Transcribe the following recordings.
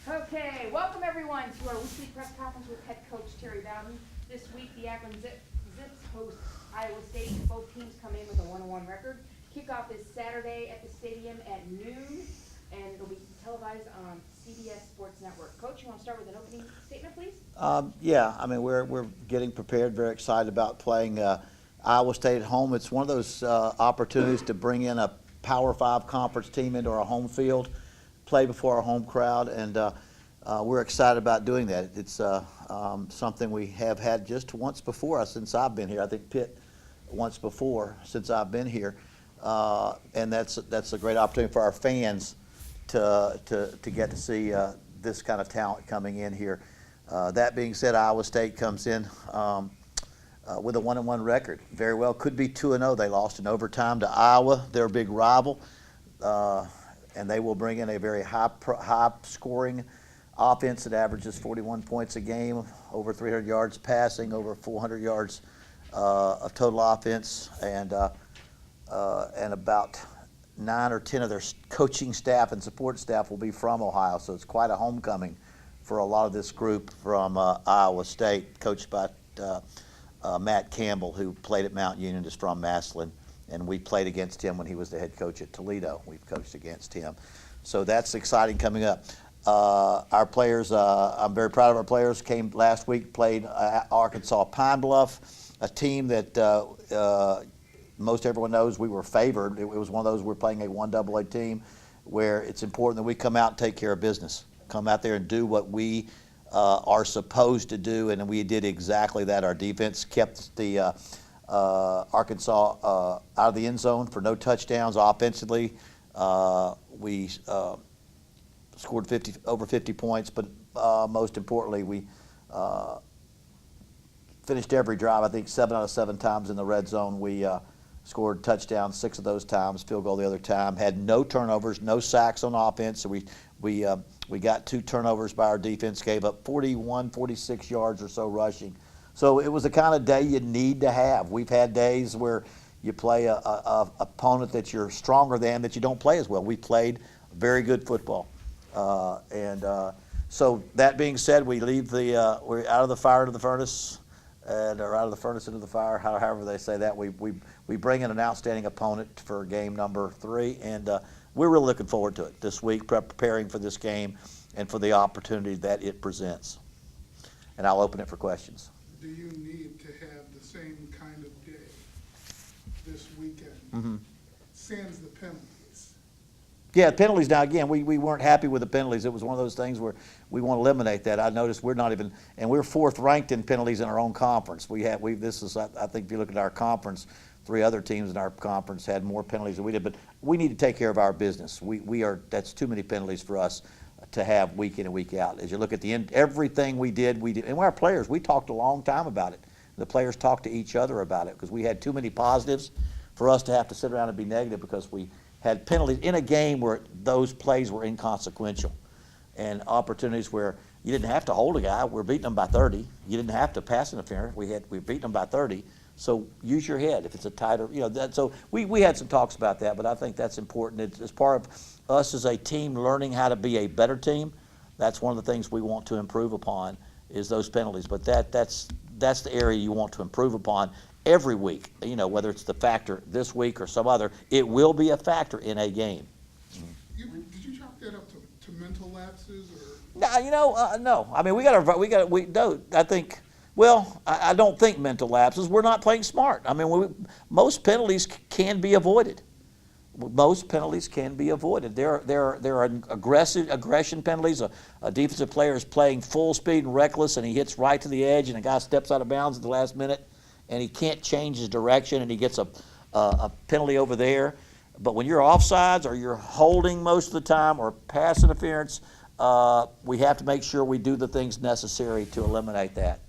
Okay, welcome everyone to our weekly press conference with head coach Terry Bowden. This week, the Akron Zips host Iowa State. Both teams come in with a 1-1 record. Kickoff is Saturday at the stadium at noon, and it'll be televised on CBS Sports Network. Coach, you want to start with an opening statement, please? Yeah, I mean, we're getting prepared, very excited about playing Iowa State at home. It's one of those opportunities to bring in a Power 5 conference team into our home field, play before our home crowd, and we're excited about doing that. It's something we have had just once before since I've been here. I think Pitt once before since I've been here, and that's a great opportunity for our fans to get to see this kind of talent coming in here. That being said, Iowa State comes in with a 1-1 record. Very well could be 2-0. They lost in overtime to Iowa, their big rival, and they will bring in a very high-scoring offense that averages 41 points a game, over 300 yards passing, over 400 yards of total offense, and about 9 or 10 of their coaching staff and support staff will be from Ohio. So it's quite a homecoming for a lot of this group from Iowa State, coached by Matt Campbell, who played at Mount Union, is from Massillon, and we played against him when he was the head coach at Toledo. We've coached against him. So that's exciting coming up. Our players, I'm very proud of our players, came last week, played Arkansas Pine Bluff, a team that most everyone knows we were favored. It was one of those, we're playing a 1AA team where it's important that we come out and take care of business. Come out there and do what we are supposed to do, and we did exactly that. Our defense kept the Arkansas out of the end zone for no touchdowns. Offensively, we scored over 50 points, but most importantly, we finished every drive, I think 7 out of 7 times in the red zone. We scored touchdowns 6 of those times, field goal the other time, had no turnovers, no sacks on offense. So we got 2 turnovers by our defense, gave up 41, 46 yards or so rushing. So it was the kind of day you need to have. We've had days where you play a opponent that you're stronger than, that you don't play as well. We played very good football. So that being said, we leave we're out of the fire to the furnace, or out of the furnace into the fire, however they say that. We bring in an outstanding opponent for game number 3, and we're really looking forward to it this week, preparing for this game and for the opportunity that it presents. And I'll open it for questions. Do you need to have the same kind of day this weekend, sans the penalties? Yeah, penalties. Now again, we weren't happy with the penalties. It was one of those things where we want to eliminate that. I noticed we're not even, and we're 4th ranked in penalties in our own conference. This is, I think, if you look at our conference, 3 other teams in our conference had more penalties than we did. But we need to take care of our business. That's too many penalties for us to have week in and week out. As you look at the end, everything we did, and our players, we talked a long time about it. The players talked to each other about it because we had too many positives for us to have to sit around and be negative, because we had penalties in a game where those plays were inconsequential, and opportunities where you didn't have to hold a guy. We're beating them by 30. You didn't have to pass interference. We're beating them by 30. So use your head if it's a tighter, so we had some talks about that, but I think that's important. It's part of us as a team learning how to be a better team. That's one of the things we want to improve upon, is those penalties. But that's the area you want to improve upon every week. Whether it's the factor this week or some other, it will be a factor in a game. Did you chalk that up to mental lapses, or? No. I mean, I think. Well, I don't think mental lapses. We're not playing smart. I mean, most penalties can be avoided. Most penalties can be avoided. There are aggression penalties. A defensive player is playing full speed and reckless, and he hits right to the edge, and a guy steps out of bounds at the last minute, and he can't change his direction, and he gets a penalty over there. But when you're offsides, or you're holding most of the time, or pass interference, we have to make sure we do the things necessary to eliminate that.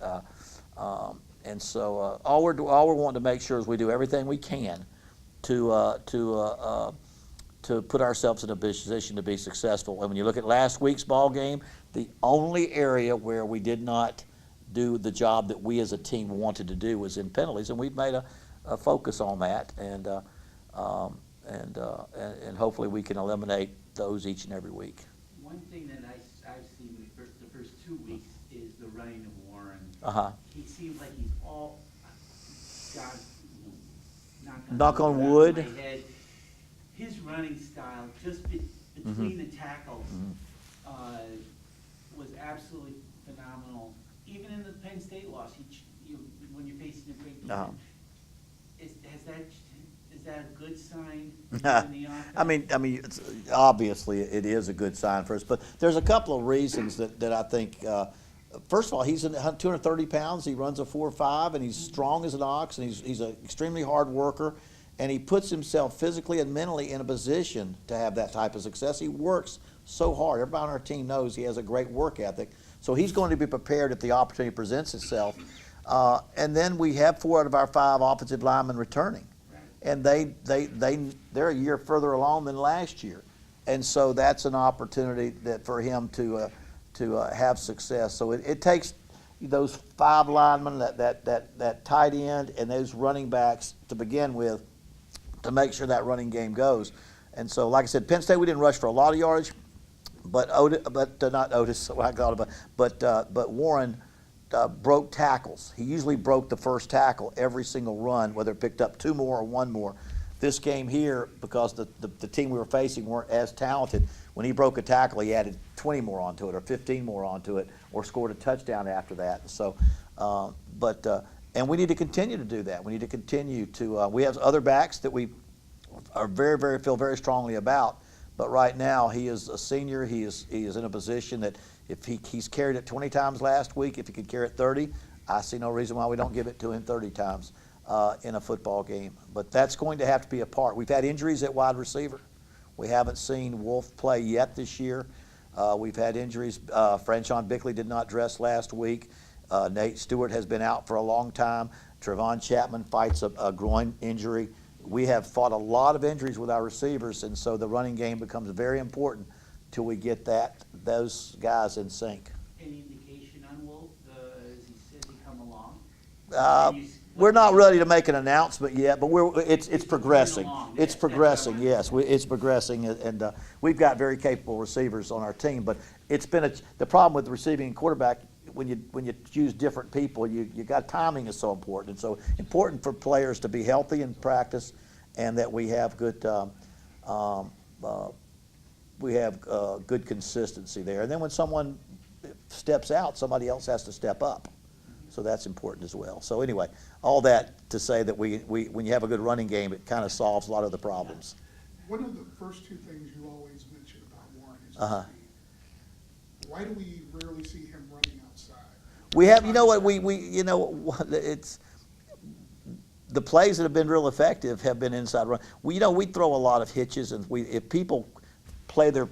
And so all we're wanting to make sure is we do everything we can to put ourselves in a position to be successful. And when you look at last week's ball game, the only area where we did not do the job that we as a team wanted to do was in penalties, and we've made a focus on that, and hopefully we can eliminate those each and every week. One thing that I've seen he seems like he's all, God, Knock on out of wood. my head. His running style, just between the tackles, was absolutely phenomenal. Even in the Penn State loss, when you're facing a great defense, is that a good sign in the offense? I mean, obviously it is a good sign for us, but there's a couple of reasons that I think. First of all, he's 230 pounds. He runs a 4.5, and he's strong as an ox, and he's an extremely hard worker, and he puts himself physically and mentally in a position to have that type of success. He works so hard. Everybody on our team knows he has a great work ethic, so he's going to be prepared if the opportunity presents itself. And then we have 4 out of our 5 offensive linemen returning, and they're a year further along than last year, and so that's an opportunity that for him to have success. So it takes those 5 linemen, that tight end, and those running backs to begin with to make sure that running game goes. And so, like I said, Penn State, we didn't rush for a lot of yardage, but Warren broke tackles. He usually broke the first tackle every single run, whether it picked up 2 more or 1 more. This game here, because the team we were facing weren't as talented, when he broke a tackle, he added 20 more onto it or 15 more onto it or scored a touchdown after that. So, and we need to continue to do that. We need to continue to, we have other backs that we are feel very strongly about, but right now he is a senior. He is in a position that if he's carried it 20 times last week, if he could carry it 30, I see no reason why we don't give it to him 30 times in a football game. But that's going to have to be a part. We've had injuries at wide receiver. We haven't seen Wolf play yet this year. We've had injuries. Franchon Bickley did not dress last week. Nate Stewart has been out for a long time. Trevon Chapman fights a groin injury. We have fought a lot of injuries with our receivers, and so the running game becomes very important till we get those guys in sync. Any indication on Wolf? Has he come along? We're not ready to make an announcement yet, but it's progressing. It's Yes, progressing, yes. It's progressing, and we've got very capable receivers on our team. But it's been the problem with receiving and quarterback. When you choose different people, you got timing is so important, and so important for players to be healthy in practice, and that we have good good consistency there. And then when someone steps out, somebody else has to step up. So that's important as well. So anyway, all that to say that when you have a good running game, it kind of solves a lot of the problems. One of the first 2 things you always mention about Warren is his speed. Why do we rarely see him running outside? We have, it's the plays that have been real effective have been inside run. We throw a lot of hitches, and if people play their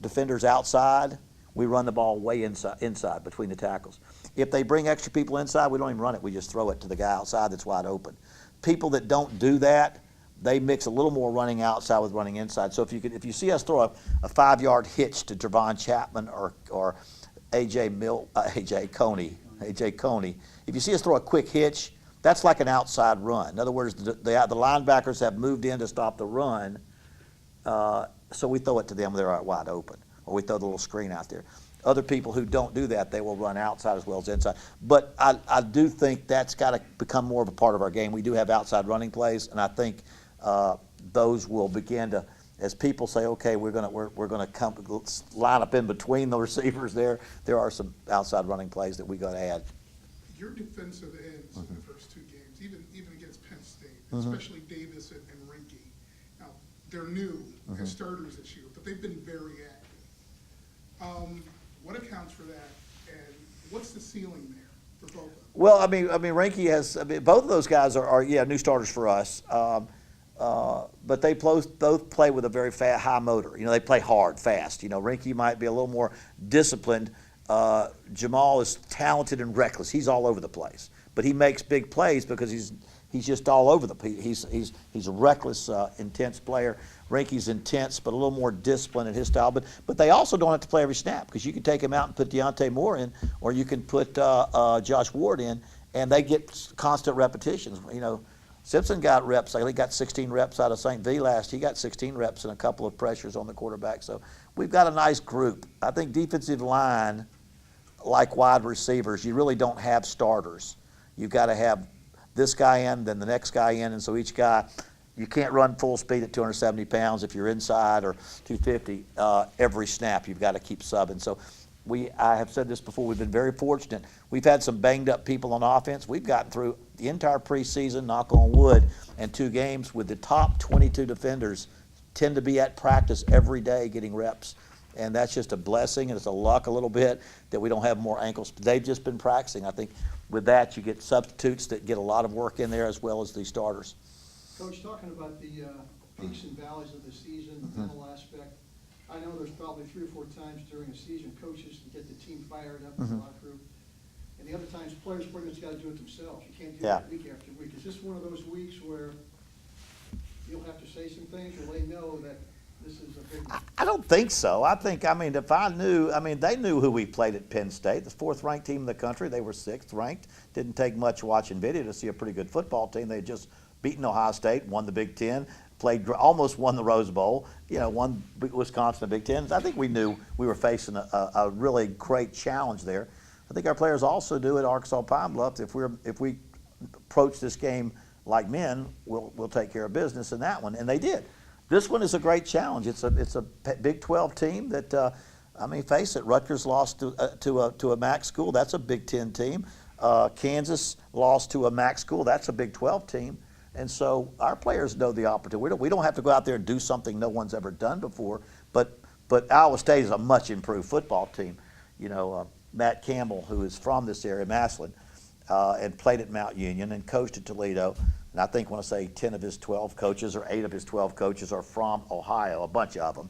defenders outside, we run the ball way inside between the tackles. If they bring extra people inside, we don't even run it. We just throw it to the guy outside that's wide open. People that don't do that, they mix a little more running outside with running inside. So if you see us throw a 5-yard hitch to Trevon Chapman or AJ Coney, if you see us throw a quick hitch, that's like an outside run. In other words, the linebackers have moved in to stop the run, so we throw it to them when they're wide open, or we throw the little screen out there. Other people who don't do that, they will run outside as well as inside. But I do think that's got to become more of a part of our game. We do have outside running plays, and I think those will begin to, as people say, okay, we're gonna come line up in between the receivers there. There are some outside running plays that we got to add. Your defensive ends in the first 2 games, even against Penn State, especially Davis and Rinke. Now they're new as starters this year, but they've been very active. What accounts for that, and what's the ceiling there for both of them? Well, I mean, Rinke has. Both of those guys are new starters for us, but they both play with a very high motor. They play hard, fast. Rinke might be a little more disciplined. Jamal is talented and reckless. He's all over the place, but he makes big plays because he's just all over the place. He's a reckless, intense player. Rinke's intense, but a little more disciplined in his style. But they also don't have to play every snap, because you can take him out and put Deontay Moore in, or you can put Josh Ward in, and they get constant repetitions. Simpson got reps. He got 16 reps out of St. V last. He got 16 reps and a couple of pressures on the quarterback. So we've got a nice group. I think defensive line like wide receivers, you really don't have starters. You've got to have this guy in, then the next guy in, and so each guy, you can't run full speed at 270 pounds if you're inside, or 250 every snap. You've got to keep subbing. So I have said this before, we've been very fortunate. We've had some banged up people on offense. We've gotten through the entire preseason, knock on wood, and 2 games with the top 22 defenders tend to be at practice every day getting reps. And that's just a blessing, and it's a luck a little bit that we don't have more ankles. They've just been practicing. I think with that you get substitutes that get a lot of work in there as well as the starters. Coach, talking about the peaks and valleys of the season, the mental aspect, I know there's probably 3 or 4 times during a season coaches to get the team fired up in the locker room. And the other times players pretty much got to do it themselves. You can't do it week after week. Is this one of those weeks where you'll have to say some things, or they know that this is a big one? I don't think so. If I knew, they knew who we played at Penn State, the 4th ranked team in the country. They were 6th ranked. Didn't take much watching video to see a pretty good football team. They had just beaten Ohio State, won the Big Ten, almost won the Rose Bowl, won Wisconsin, the Big Ten. I think we knew we were facing a really great challenge there. I think our players also do at Arkansas Pine Bluff. If we approach this game like men, we'll take care of business in that one, and they did. This one is a great challenge. It's a Big 12 team that, face it, Rutgers lost to a MAC school. That's a Big 10 team. Kansas lost to a MAC school. That's a Big 12 team. And so our players know the opportunity. We don't have to go out there and do something no one's ever done before. But Iowa State is a much improved football team. Matt Campbell, who is from this area, Massillon, and played at Mount Union and coached at Toledo. And I think when I say 10 of his 12 coaches or 8 of his 12 coaches are from Ohio, a bunch of them.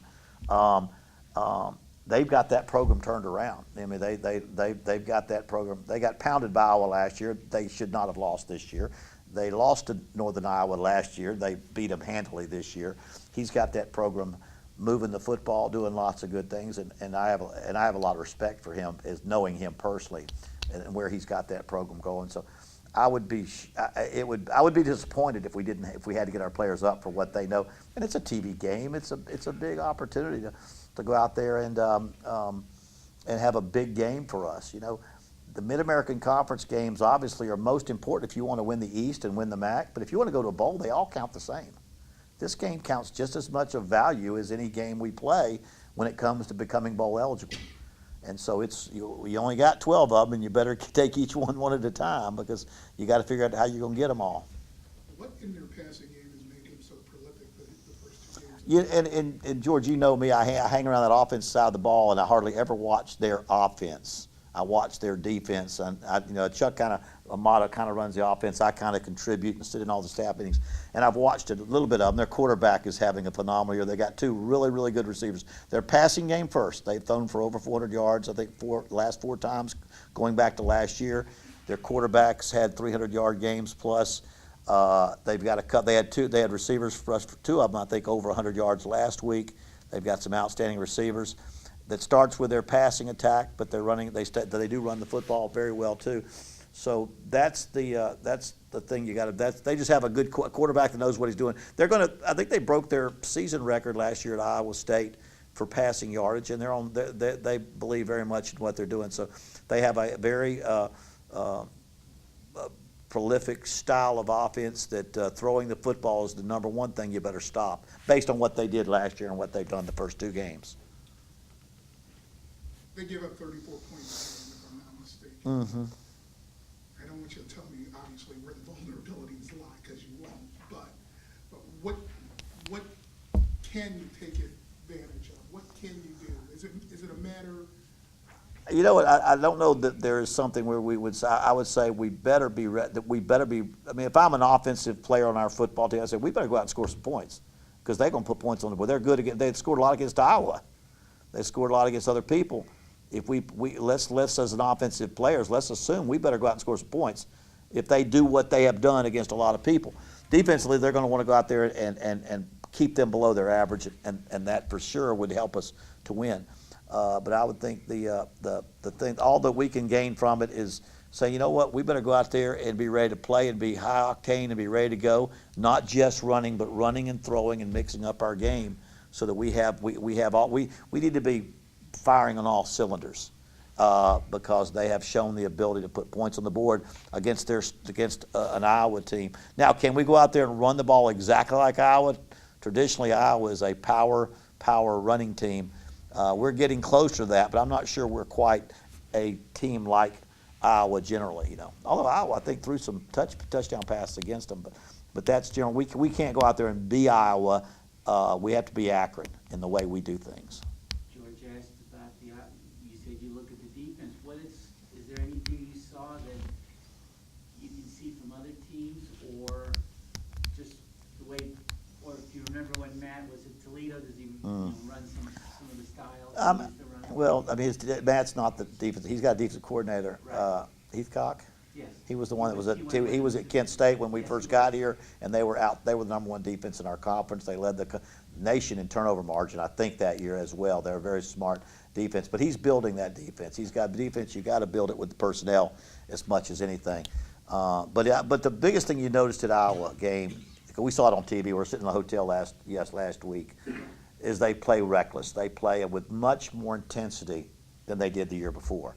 They've got that program turned around. They've got that program. They got pounded by Iowa last year. They should not have lost this year. They lost to Northern Iowa last year. They beat them handily this year. He's got that program moving the football, doing lots of good things, and I have a lot of respect for him, as knowing him personally and where he's got that program going. So I would be disappointed if we had to get our players up for what they know. And it's a TV game. It's a big opportunity to go out there and have a big game for us. The Mid-American Conference games obviously are most important if you want to win the East and win the MAC. But if you want to go to a bowl, they all count the same. This game counts just as much of value as any game we play when it comes to becoming bowl eligible. And so you only got 12 of them, and you better take each one at a time, because you got to figure out how you're going to get them all. What in their passing game has made him so prolific the first 2 games? Yeah, and George, you know me, I hang around that offense side of the ball, and I hardly ever watch their offense. I watch their defense, and Chuck Amato kind of runs the offense. I kind of contribute and sit in all the staff meetings, and I've watched it a little bit of them. Their quarterback is having a phenomenal year. They got 2 really, really good receivers. Their passing game first. They've thrown for over 400 yards, I think, last 4 times, going back to last year. Their quarterbacks had 300-yard games plus. They've got a cut. They had receivers for us, 2 of them, I think, over 100 yards last week. They've got some outstanding receivers. That starts with their passing attack, but they do run the football very well too. So that's the thing you got to. They just have a good quarterback that knows what he's doing. I think they broke their season record last year at Iowa State for passing yardage, and they believe very much in what they're doing. So they have a very prolific style of offense that throwing the football is the number one thing you better stop, based on what they did last year and what they've done the first 2 games. They give up 34 points, if I'm not mistaken. Mm-hmm. I don't want you to tell me, obviously, where the vulnerabilities lie, because you won't. But what can you take advantage of? What can you do? Is it a matter? You know what? I don't know that there is something where we would say. I would say we better be. I mean, if I'm an offensive player on our football team, I say we better go out and score some points, because they're going to put points on the board. They're good against. They scored a lot against Iowa. They scored a lot against other people. If let's as an offensive players, let's assume we better go out and score some points if they do what they have done against a lot of people. Defensively, they're going to want to go out there and keep them below their average, and that for sure would help us to win. But I would think the thing, all that we can gain from it is say, you know what, we better go out there and be ready to play and be high octane and be ready to go, not just running, but running and throwing and mixing up our game, so that we need to be firing on all cylinders. because they have shown the ability to put points on the board against an Iowa team. Now, can we go out there and run the ball exactly like Iowa? Traditionally, Iowa is a power running team. We're getting closer to that, but I'm not sure we're quite a team like Iowa generally. Although Iowa, I think, threw some touchdown passes against them, but that's general. We can't go out there and be Iowa. We have to be Akron in the way we do things. George asked about you said you look at the defense. Is there anything you saw that you can see from other teams, or just the way, or if you remember when Matt was at Toledo, does he run some of the styles he used to run? Well, I mean, Matt's not the defense. He's got a defensive coordinator, Right. Heathcock. Yes. He was the one that was he was at Kent State when we first got here, and they were the number one defense in our conference. They led the nation in turnover margin, I think, that year as well. They're a very smart defense, but he's building that defense. He's got defense. You got to build it with the personnel as much as anything. But the biggest thing you noticed at Iowa game, we saw it on TV. We were sitting in the hotel last week, is they play reckless. They play with much more intensity than they did the year before.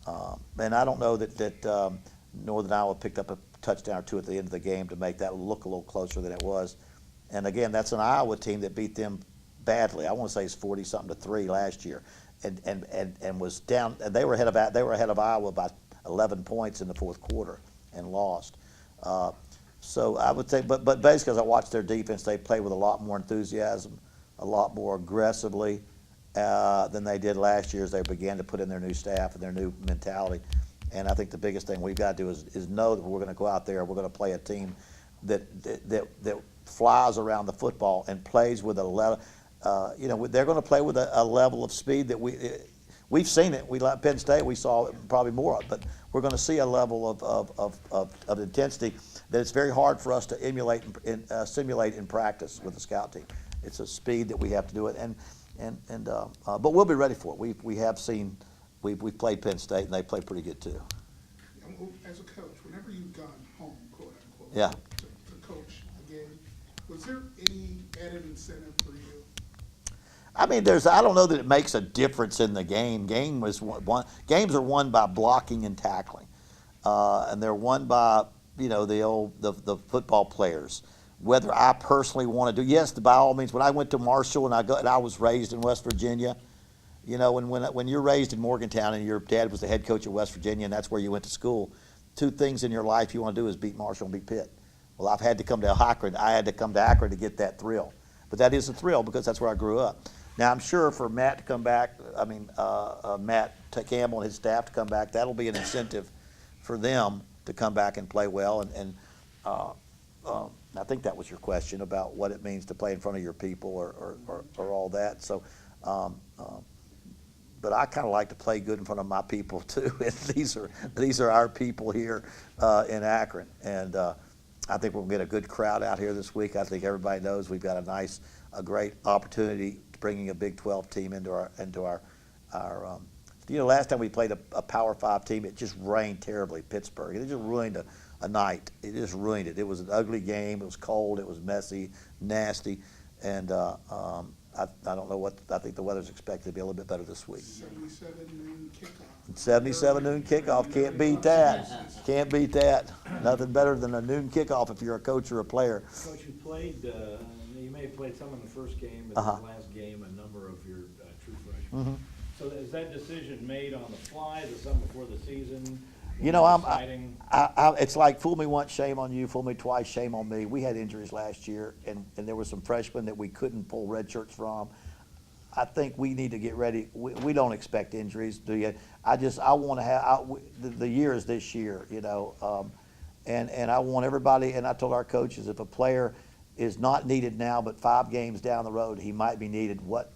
And I don't know that Northern Iowa picked up a touchdown or two at the end of the game to make that look a little closer than it was. And again, that's an Iowa team that beat them badly. I want to say it's 40-something to 3 last year, and was down. And they were ahead of Iowa by 11 points in the fourth quarter and lost. So I would say, but basically, as I watched their defense, they play with a lot more enthusiasm, a lot more aggressively than they did last year as they began to put in their new staff and their new mentality. And I think the biggest thing we've got to do is know that we're going to go out there, we're going to play a team that flies around the football and plays with a level. They're going to play with a level of speed that we've seen it. We like Penn State, we saw it probably more of, but we're going to see a level of intensity that it's very hard for us to emulate and simulate in practice with the scout team. It's a speed that we have to do it, but we'll be ready for it. We've played Penn State, and they play pretty good too. As a coach, whenever you've gone home, quote unquote, Yeah. to coach a game, was there any added incentive for you? I mean, I don't know that it makes a difference in the game. Games are won by blocking and tackling, and they're won by the football players. Whether I personally want to do, yes, by all means. When I went to Marshall and I was raised in West Virginia, when you're raised in Morgantown and your dad was the head coach of West Virginia and that's where you went to school, 2 things in your life you want to do is beat Marshall and beat Pitt. Well, I've had to come to Akron. I had to come to Akron to get that thrill, but that is a thrill because that's where I grew up. Now, I'm sure for Matt to come back, Matt Campbell and his staff to come back, that'll be an incentive for them to come back and play well. And I think that was your question about what it means to play in front of your people or all that. So, but I kind of like to play good in front of my people too. And these are our people here in Akron, and I think we'll get a good crowd out here this week. I think everybody knows we've got a great opportunity bringing a Big 12 team into our. Last time we played a Power 5 team, it just rained terribly. Pittsburgh, it just ruined a night. It just ruined it. It was an ugly game. It was cold. It was messy, nasty, and I don't know what. I think the weather's expected to be a little bit better this week. 77 noon kickoff. 77 noon kickoff. Can't beat that. Can't beat that. Nothing better than a noon kickoff if you're a coach or a player. Coach, you played. You may have played some in the first game, but in the last game, a number of your true freshmen. Mm-hmm. So is that decision made on the fly? Is it something before the season? It's like fool me once, shame on you. Fool me twice, shame on me. We had injuries last year, and there were some freshmen that we couldn't pull red shirts from. I think we need to get ready. We don't expect injuries, do you? I want to have the year is this year, and I want everybody. And I told our coaches, if a player is not needed now, but 5 games down the road, he might be needed. What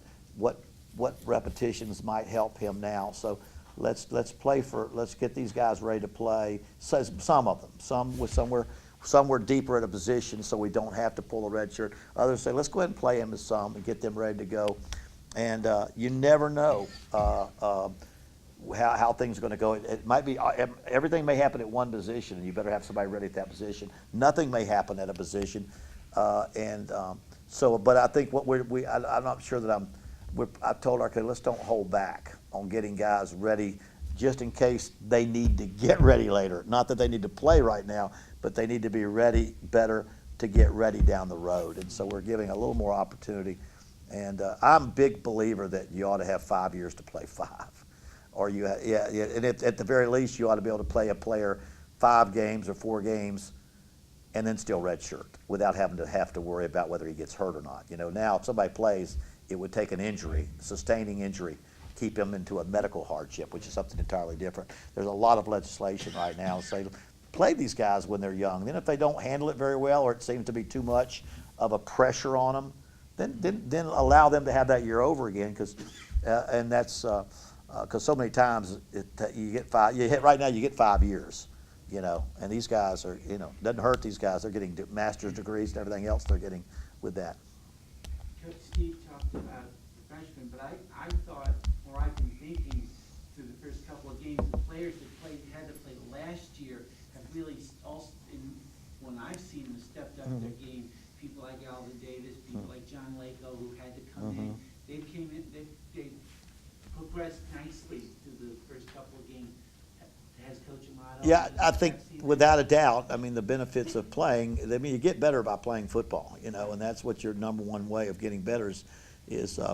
repetitions might help him now? So let's get these guys ready to play. So, some of them, some were deeper at a position, so we don't have to pull a red shirt. Others say, let's go ahead and play them as some and get them ready to go. And you never know how things are going to go. It might be everything may happen at one position, and you better have somebody ready at that position. Nothing may happen at a position, but I think I'm not sure that I told our kids, let's don't hold back. on getting guys ready just in case they need to get ready later. Not that they need to play right now, but they need to be ready better to get ready down the road. And so we're giving a little more opportunity. And I'm a big believer that you ought to have 5 years to play 5. Or and at the very least, you ought to be able to play a player 5 games or 4 games and then still redshirt without having to worry about whether he gets hurt or not. Now if somebody plays, it would take an injury, sustaining injury, keep him into a medical hardship, which is something entirely different. There's a lot of legislation right now to say, play these guys when they're young. Then if they don't handle it very well, or it seems to be too much of a pressure on them, then allow them to have that year over again, because so many times you get 5. Right now you get 5 years, and these guys are, doesn't hurt these guys. They're getting master's degrees and everything else they're getting with that. Coach Steve talked about the freshmen, but I thought, or I've been thinking through the first couple of games, the players that had to play last year have really also, when I've seen them, stepped up their game. People like Alvin Davis, people like John Lako, who had to come in. They progressed nicely through the first couple of games. Has Coach Amato? Yeah, I think without a doubt, the benefits of playing, you get better by playing football, and that's what your number one way of getting better is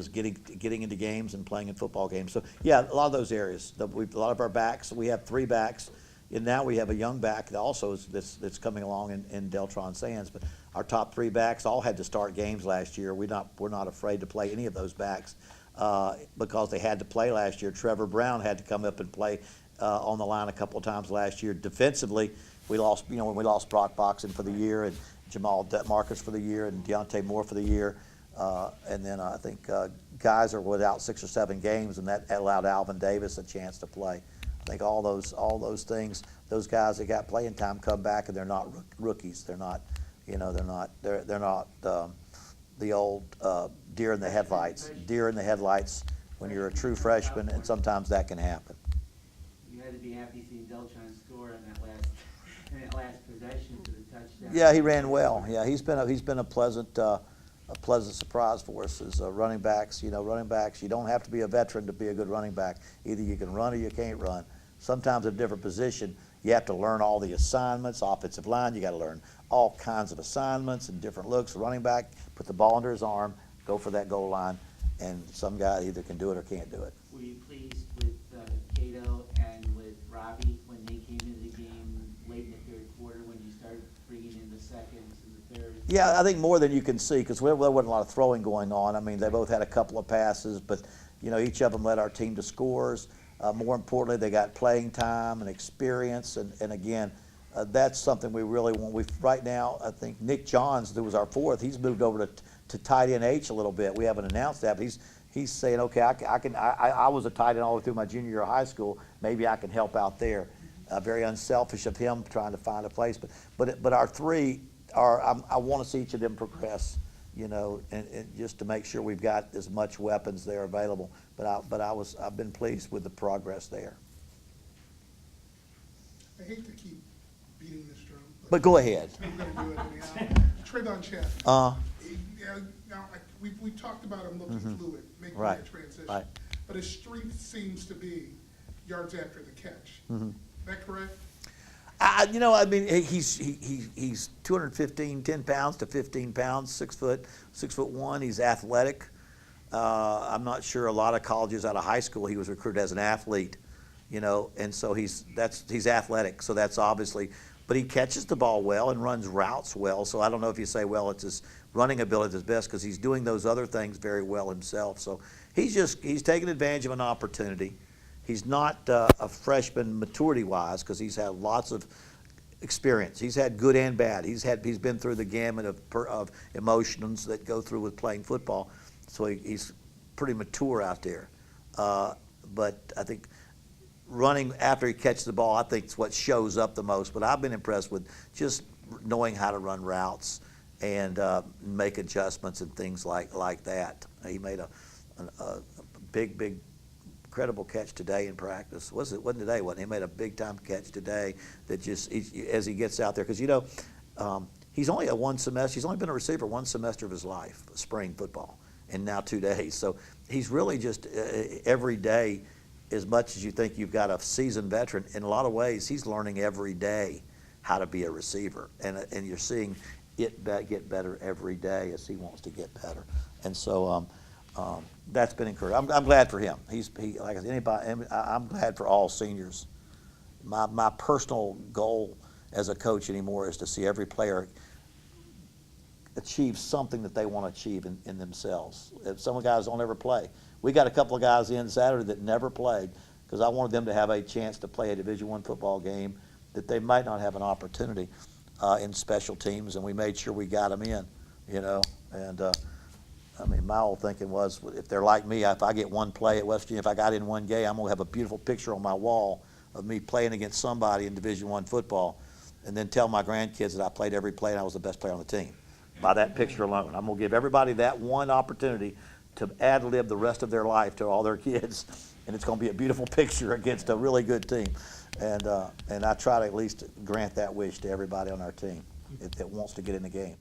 getting into games and playing in football games. So, yeah, a lot of those areas. A lot of our backs, we have 3 backs, and now we have a young back that also that's coming along in Deltron Sands. But our top 3 backs all had to start games last year. We're not afraid to play any of those backs because they had to play last year. Trevor Brown had to come up and play on the line a couple of times last year. Defensively, we lost Brock Boxon for the year, and Jamal Marcus for the year, and Deontay Moore for the year. And then I think guys are without 6 or 7 games, and that allowed Alvin Davis a chance to play. I think all those things, those guys that got playing time come back, and they're not rookies. They're not, they're not the old deer in the headlights. Deer in the headlights when you're a true freshman, and sometimes that can happen. You had to be happy seeing Deltron score in that last possession to the touchdown. Yeah, he ran well. Yeah, he's been a pleasant surprise for us as running backs. Running backs, you don't have to be a veteran to be a good running back. Either you can run or you can't run. Sometimes at a different position, you have to learn all the assignments. Offensive line, you got to learn all kinds of assignments and different looks. Running back, put the ball under his arm, go for that goal line, and some guy either can do it or can't do it. Were you pleased with Cato and with Robbie when they came into the game late in the third quarter, when you started bringing in the seconds and the thirds? Yeah, I think more than you can see, because there wasn't a lot of throwing going on. They both had a couple of passes, but each of them led our team to scores. More importantly, they got playing time and experience, and again, that's something we really want. Right now, I think Nick Johns, who was our 4th, he's moved over to tight end H a little bit. We haven't announced that, but he's saying, okay, I was a tight end all the way through my junior year of high school. Maybe I can help out there. Very unselfish of him trying to find a place, but our 3 are. I want to see each of them progress, and just to make sure we've got as much weapons there available. I've been pleased with the progress there. I hate to keep beating this drum. But go ahead. I'm going to do it anyhow. Trayvon Chapman. Now, we talked about him looking fluid, making that transition. Right. But his strength seems to be yards after the catch. Is that correct? He's 215, 10 pounds to 15 pounds, 6'1". He's athletic. I'm not sure a lot of colleges out of high school he was recruited as an athlete, and so he's athletic. So that's obviously, but he catches the ball well and runs routes well. So I don't know if you say, well, it's his running ability that's best, because he's doing those other things very well himself. So he's taking advantage of an opportunity. He's not a freshman maturity-wise, because he's had lots of experience. He's had good and bad. He's been through the gamut of emotions that go through with playing football. So he's pretty mature out there. But I think running after he catches the ball, I think is what shows up the most. But I've been impressed with just knowing how to run routes and make adjustments and things like that. He made a big incredible catch today in practice. Wasn't today, wasn't he? He made a big time catch today that just, as he gets out there, because he's only been a receiver 1 semester of his life, spring football, and now 2 days. So he's really just every day, as much as you think you've got a seasoned veteran, in a lot of ways, he's learning every day how to be a receiver. And you're seeing it get better every day as he wants to get better. And so that's been encouraging. I'm glad for him. Like I said, I'm glad for all seniors. My personal goal as a coach anymore is to see every player achieve something that they want to achieve in themselves. If some guys don't ever play. We got a couple of guys in Saturday that never played because I wanted them to have a chance to play a Division I football game that they might not have an opportunity in special teams, and we made sure we got them in, you know. And I mean, my old thinking was, if they're like me, if I get one play at West Virginia, if I got in one game, I'm going to have a beautiful picture on my wall of me playing against somebody in Division I football, and then tell my grandkids that I played every play and I was the best player on the team. By that picture alone, I'm going to give everybody that one opportunity to ad-lib the rest of their life to all their kids, and it's going to be a beautiful picture against a really good team. And I try to at least grant that wish to everybody on our team that wants to get in the game.